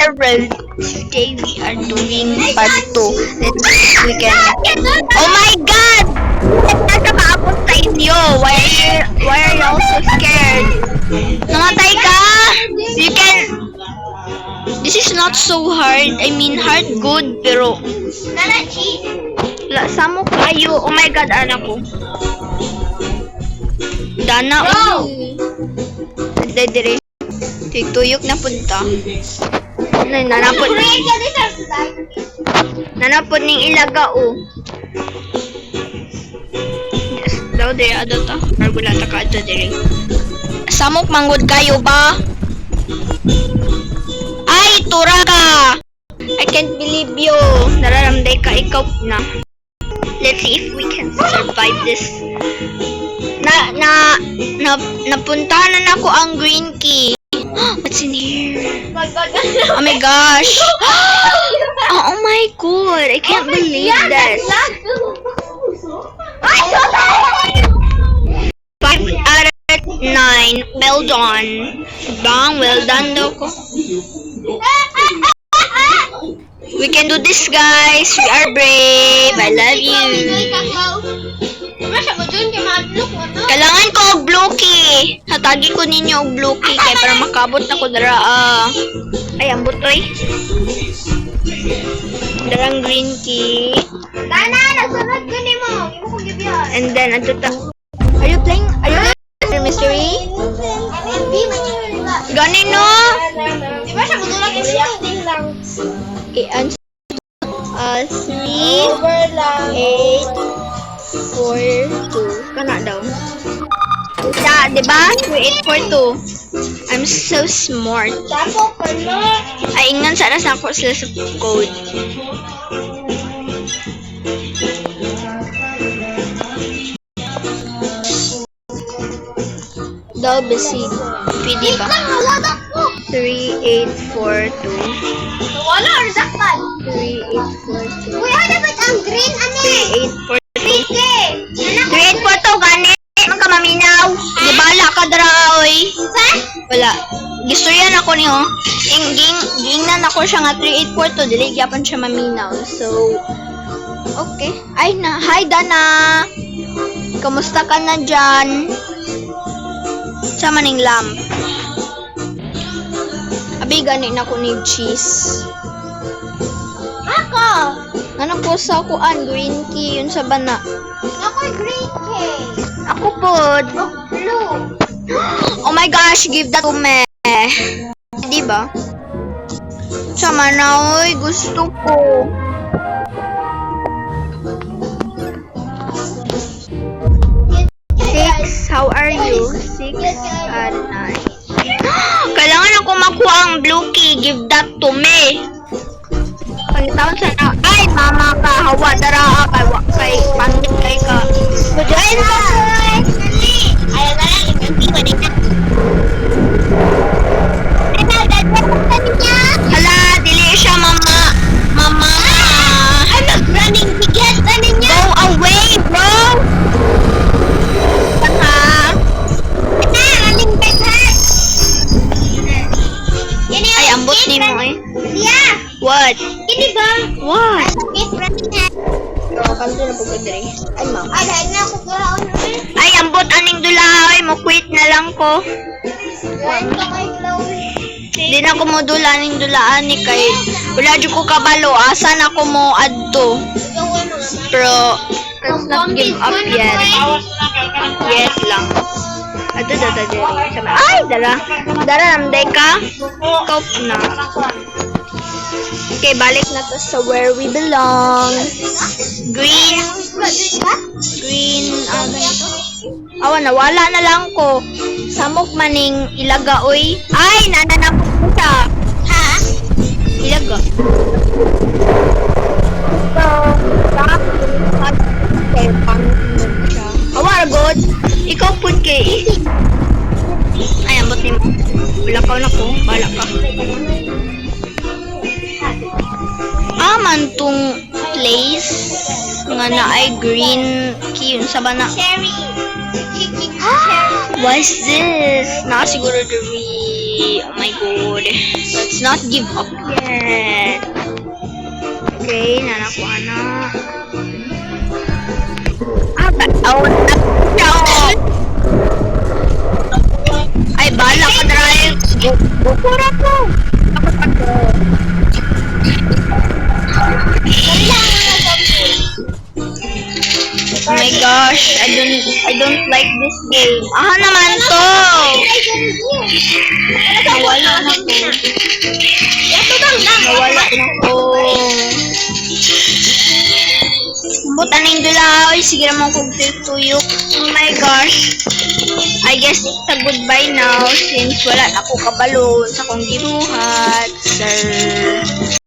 Alright, today we are doing part 2. Let's see if we can... Oh my god! Nagkakaabot sa inyo! Why are you all so scared? Namatay ka! You can... This is not so hard. I mean, hard good, pero... Samo kayo. Oh my god, anak ko. Dana, oh! Dire. Tuyok na punta. Nanapod ning ilaga, oh. Yes, daw dire ado ta. Argula ta ka ado dire. Samok manggod kayo ba? Ay, tura ka! I can't believe you. Nararamday ka, ikaw na. Let's see if we can survive this. Napuntahan na ako ang green key. What's in here? Oh my gosh. Oh my god. I can't believe this. 5 out of 9. Well done. Bang, well done daw ko. We can do this, guys. We are brave. I love you. Kailangan ko og blue key. Hatagi ko ninyo og blue key kay para makabot na ko dara. Ay, ambot oy. Darang green key. Dana, nasunod ko nimo. Imo ko gibyan. And then ato ta. Are you playing mystery? Gani no? Di ba siya mudulak lang? Okay, answer. 3 8 4 2. Kana daw. Da, diba? 3842. I'm so smart. Tapo ko no. Ay, ingan sana sa ako sila sa code. Daw busy. Pwede ba? 3842. Wala or dakpan. 3842. Kuya, dapat ang green ani. 3842. 3842 gani. Man ka maminaw. Di bala ka dra oy. Wala. Gistoryan ako niyo. Gingnan ako siya nga 3842 dili gyapon siya maminaw. So okay. Ay na, hi Dana. Kamusta ka na diyan? Sa maning lamp. Abi gani na ko ni cheese. Ako. Ano po sa kuan green key yun sa bana. Ako green cake. Ako pod. Oh, blue. Oh my gosh, give that to me. Di ba? Sama na, oy, gusto ko. Six, how are you? 6 and 9. Kailangan ako makuha ang blue key. Give that to me. Pangitawon sa na. Ay, mama ka. Hawa, dara ka. Kay, pangit kay ka. Ay, na. Ayaw na lang. Ibang iwan Hala, dili siya, mama. Mama. Ay, mag-running bigat. Ano niya? Go away, bro. Baka. Running bigat. Ay, ambot ni mo eh. Yeah. What? Ini ba? What? Yes, running head. Oh, kanto na po diri. Ay, ma'am. Ay, dahil na ako kuraon. Ay, ambot aning dula. Ay, mo quit na lang ko. Dahil ka kay Chloe. Di na ko mo dula ning dulaan ni kay. Wala jud ko kabalo. Asan ako mo adto? Pero, let's not give up yet. Yes lang. Ato dada diri. Ay, dala. Dara ramday ka. Kop na. Okay, balik na to sa where we belong. Green. Green. Awa, nawala na lang ko. Samok maning ilaga, oy. Ay, nananapot ko siya. Ha? Ilaga. So, kay pangit siya. Awa, God. Ikaw pud kay. Ay, ambot ni mo. Bulakaw na ko. Bala ka. Man tong place nga na ay green key yun sa bana. Cherry. What's this? Na siguro the Oh my god. Let's not give up yet. Okay, nanakuha na. Ay, bala ka drive. Bukura po. Oh my gosh, I don't like this game. Aha naman to. Nawala na ko. Nawala na ko. Butaning dula. Oy, sige naman kong tuyok. Oh my gosh. I guess it's a goodbye now since wala na ko kabalo sa kong gibuhat, sir.